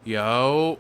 Yo,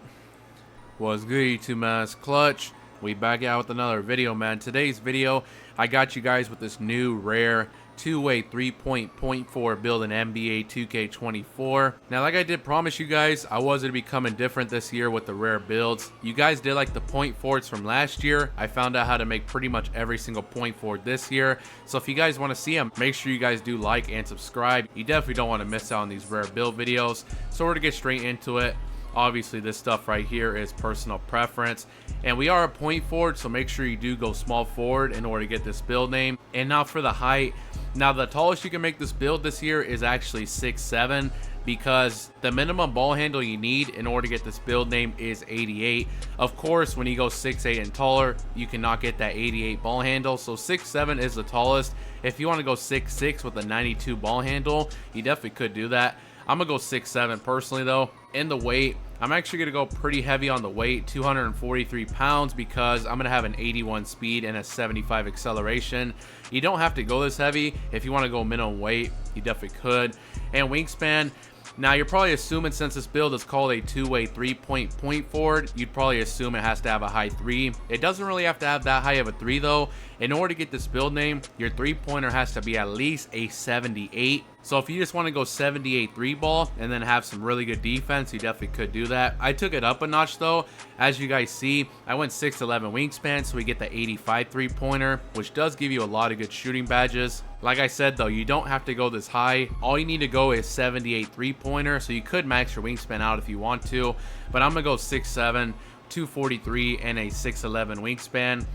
what's good YouTube, man? It's Clutch. We back out with another video, man. Today's video, I got you guys with this new rare two-way 3-point build in NBA 2K24. Now, like I did promise you guys, I was going to be coming different this year with the rare builds. You guys did like the point forwards from last year. I found out how to make pretty much every single point forward this year. So if you guys want to see them, make sure you guys do like and subscribe. You definitely don't want to miss out on these rare build videos. So we're going to get straight into it. Obviously, this stuff right here is personal preference, and we are a point forward, so make sure you do go small forward in order to get this build name. And now for the height. Now, the tallest you can make this build this year is actually 6'7", because the minimum ball handle you need in order to get this build name is 88. Of course, when you go 6'8" and taller, you cannot get that 88 ball handle, so 6'7" is the tallest. If you want to go 6'6" with a 92 ball handle, you definitely could do that. I'm gonna go 6'7" personally though. In the weight, I'm actually gonna go pretty heavy on the weight, 243 pounds, because I'm gonna have an 81 speed and a 75 acceleration. You don't have to go this heavy. If you want to go minimum weight, you definitely could. And wingspan, now you're probably assuming, since this build is called a two-way 3-point forward, you'd probably assume it has to have a high 3. It doesn't really have to have that high of a 3 though. In order to get this build name, your 3-pointer has to be at least a 78. So if you just want to go 78 3-ball and then have some really good defense, you definitely could do that. I took it up a notch though. As you guys see, I went 6'11" wingspan, so we get the 85 3-pointer, which does give you a lot of good shooting badges. Like I said though, you don't have to go this high. All you need to go is 78 3-pointer, so you could max your wingspan out if you want to. But I'm going to go 6'7", 243, and a 6'11" wingspan.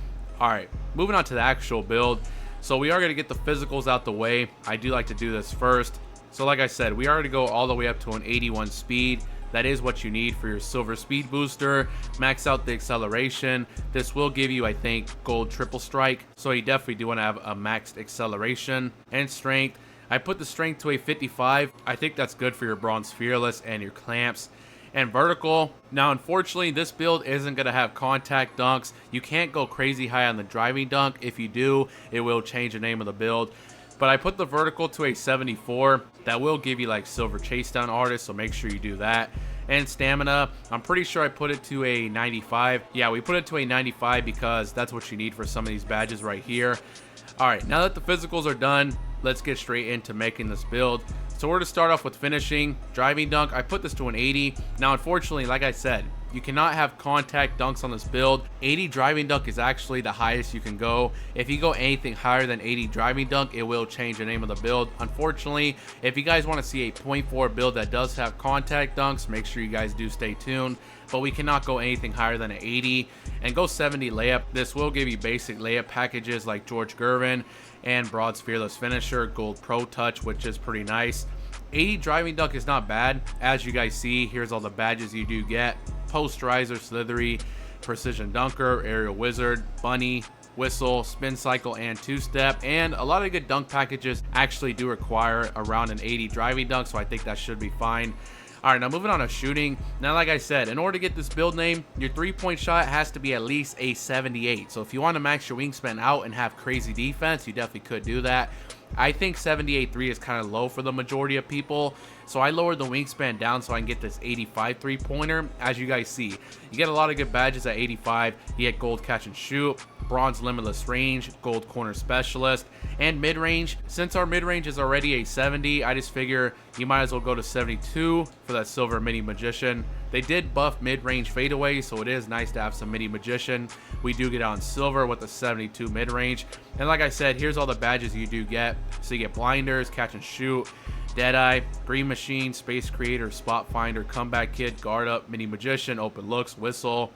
Alright, moving on to the actual build. So we are going to get the physicals out the way. I do like to do this first. So like I said, we are going to go all the way up to an 81 speed. That is what you need for your silver speed booster. Max out the acceleration. This will give you, I think, gold triple strike. So you definitely do want to have a maxed acceleration. And strength, I put the strength to a 55. I think that's good for your bronze fearless and your clamps. And vertical, now unfortunately this build isn't going to have contact dunks. You can't go crazy high on the driving dunk. If you do, it will change the name of the build. But I put the vertical to a 74. That will give you like silver chase down artist, so make sure you do that. And stamina, I'm pretty sure I put it to a 95. Yeah, we put it to a 95 because that's what you need for some of these badges right here. Alright, now that the physicals are done, let's get straight into making this build. So we're to start off with finishing. Driving dunk, I put this to an 80. Now unfortunately, like I said, you cannot have contact dunks on this build. 80 driving dunk is actually the highest you can go. If you go anything higher than 80 driving dunk, it will change the name of the build. Unfortunately, if you guys want to see a .4 build that does have contact dunks, make sure you guys do stay tuned. But we cannot go anything higher than an 80. And go 70 layup. This will give you basic layup packages like George Gervin and Broad's Fearless Finisher, Gold Pro Touch, which is pretty nice. 80 driving dunk is not bad. As you guys see, here's all the badges you do get. Posterizer, Slithery, Precision Dunker, Aerial Wizard, Bunny, Whistle, Spin Cycle, and Two-Step. And a lot of good dunk packages actually do require around an 80 driving dunk, so I think that should be fine. Alright, now moving on to shooting. Now, like I said, in order to get this build name, your 3-point shot has to be at least a 78. So if you want to max your wingspan out and have crazy defense, you definitely could do that. I think 78.3 is kind of low for the majority of people, so I lowered the wingspan down so I can get this 85 3-pointer. As you guys see, you get a lot of good badges at 85. You get gold catch and shoot, bronze limitless range, gold corner specialist, and mid-range. Since our mid-range is already a 70, I just figure you might as well go to 72 for that silver mini magician. They did buff mid-range fadeaway, so it is nice to have some mini magician. We do get on silver with a 72 mid-range. And like I said, here's all the badges you do get. So you get blinders, catch and shoot, Deadeye, Green Machine, Space Creator, Spot Finder, Comeback Kid, Guard Up, Mini Magician, Open Looks, Whistle.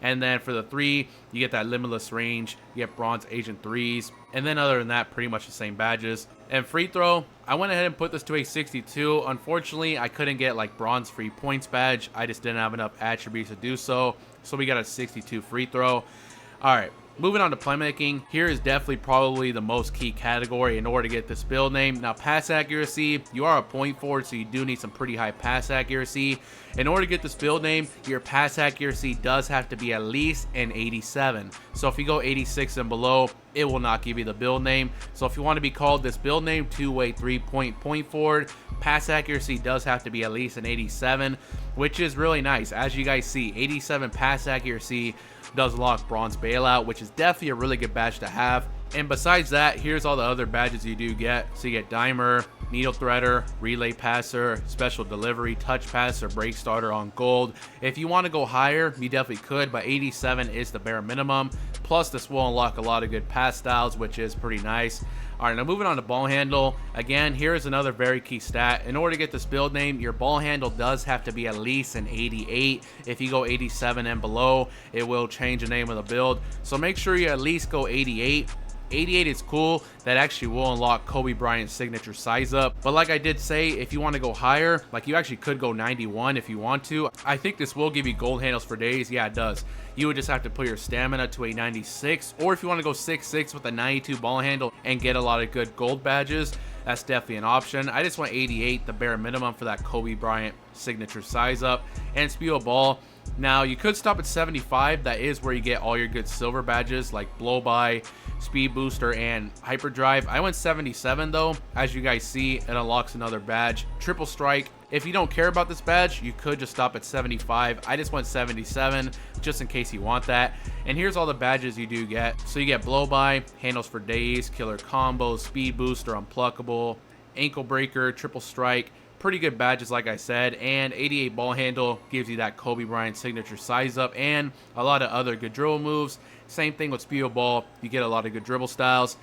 And then for the 3, you get that limitless range, you get bronze agent 3s, and then other than that, pretty much the same badges. And free throw, I went ahead and put this to a 62. Unfortunately, I couldn't get like bronze free points badge. I just didn't have enough attributes to do so. So we got a 62 free throw. Alright, moving on to playmaking. Here is definitely probably the most key category in order to get this build name. Now, pass accuracy, you are a point forward, so you do need some pretty high pass accuracy. In order to get this build name, your pass accuracy does have to be at least an 87. So if you go 86 and below, it will not give you the build name. So if you want to be called this build name, two-way 3-point forward, pass accuracy does have to be at least an 87, which is really nice. As you guys see, 87 pass accuracy does unlock bronze bailout, which is definitely a really good badge to have. And besides that, here's all the other badges you do get. So you get dimer, needle threader, relay passer, special delivery, touch passer, break starter on gold. If you want to go higher, you definitely could, but 87 is the bare minimum. Plus this will unlock a lot of good pass styles, which is pretty nice. Alright, now moving on to ball handle. Again, here's another very key stat. In order to get this build name, your ball handle does have to be at least an 88. If you go 87 and below, it will change the name of the build. So make sure you at least go 88. 88 is cool. That actually will unlock Kobe Bryant's signature size up. But like I did say, if you want to go higher, like you actually could go 91 if you want to. I think this will give you gold handles for days. Yeah, it does. You would just have to put your stamina to a 96. Or if you want to go 6'6" with a 92 ball handle and get a lot of good gold badges, that's definitely an option. I just want 88, the bare minimum for that Kobe Bryant signature size up. And speed of ball. Now you could stop at 75. That is where you get all your good silver badges like blow by, speed booster, and hyperdrive. I went 77 though. As you guys see, it unlocks another badge, triple strike. If you don't care about this badge, you could just stop at 75. I just went 77 just in case you want that. And here's all the badges you do get. So you get blow by, handles for days, killer combos, speed booster, unpluckable, ankle breaker, triple strike. Pretty good badges like I said, and 88 ball handle gives you that Kobe Bryant signature size up and a lot of other good dribble moves. Same thing with speed of ball, you get a lot of good dribble styles.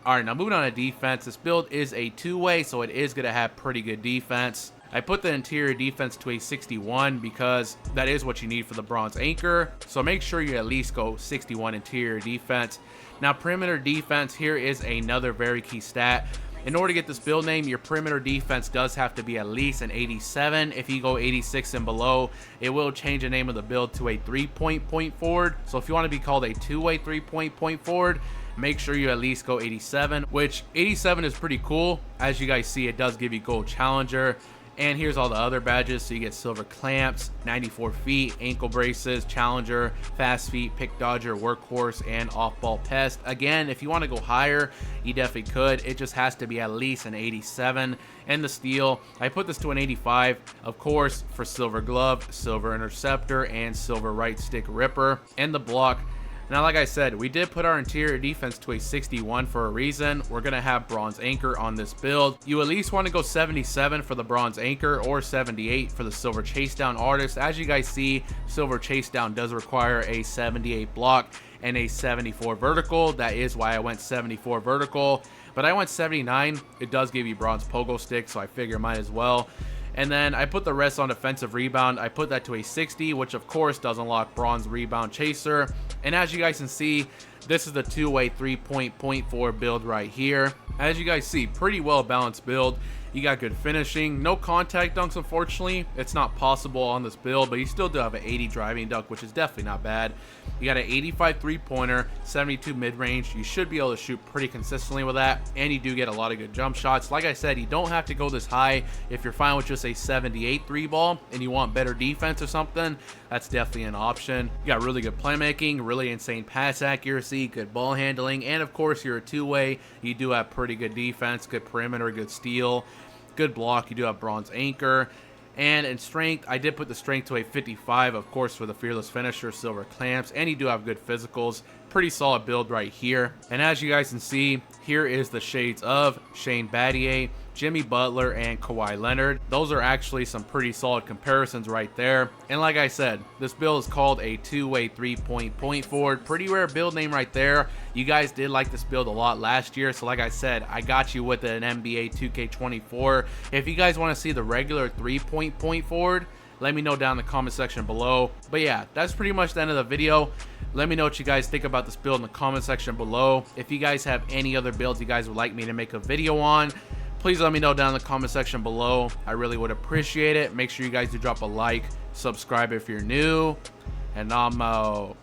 Alright, now moving on to defense. This build is a two-way, so it is going to have pretty good defense. I put the interior defense to a 61 because that is what you need for the bronze anchor. So make sure you at least go 61 interior defense. Now perimeter defense, here is another very key stat. In order to get this build name, your perimeter defense does have to be at least an 87. If you go 86 and below, it will change the name of the build to a 3-point forward. So if you want to be called a two-way 3-point forward, make sure you at least go 87, which 87 is pretty cool. As you guys see, it does give you gold challenger. And here's all the other badges. So you get silver clamps, 94 feet, ankle braces, challenger, fast feet, pick dodger, workhorse, and off-ball pest. Again, if you want to go higher, you definitely could. It just has to be at least an 87. And the steel, I put this to an 85, of course, for silver glove, silver interceptor, and silver right stick ripper. And the block. Now, like I said, we did put our interior defense to a 61 for a reason. We're going to have bronze anchor on this build. You at least want to go 77 for the bronze anchor or 78 for the silver chase down artist. As you guys see, silver chase down does require a 78 block and a 74 vertical. That is why I went 74 vertical, but I went 79. It does give you bronze pogo stick, so I figure might as well. And then I put the rest on defensive rebound. I put that to a 60, which of course does unlock bronze rebound chaser. And as you guys can see, this is the two-way 3-point forward build right here. As you guys see, pretty well balanced build. You got good finishing, no contact dunks, unfortunately. It's not possible on this build, but you still do have an 80 driving dunk, which is definitely not bad. You got an 85 three-pointer, 72 mid-range. You should be able to shoot pretty consistently with that, and you do get a lot of good jump shots. Like I said, you don't have to go this high. If you're fine with just a 78 three ball and you want better defense or something, that's definitely an option. You got really good playmaking, really insane pass accuracy, good ball handling, and of course, you're a two-way. You do have pretty good defense, good perimeter, good steal, good block. You do have bronze anchor. And in strength, I did put the strength to a 55, of course, for the fearless finisher, silver clamps, and you do have good physicals. Pretty solid build right here. And as you guys can see, here is the shades of Shane Battier, Jimmy Butler, and Kawhi Leonard. Those are actually some pretty solid comparisons right there. And like I said, this build is called a two-way 3-point forward. Pretty rare build name right there. You guys did like this build a lot last year, so like I said, I got you with an NBA 2K24. If you guys want to see the regular 3-point forward, let me know down in the comment section below. But yeah, that's pretty much the end of the video. Let me know what you guys think about this build in the comment section below. If you guys have any other builds you guys would like me to make a video on, please let me know down in the comment section below. I really would appreciate it. Make sure you guys do drop a like, subscribe if you're new, and I'm out.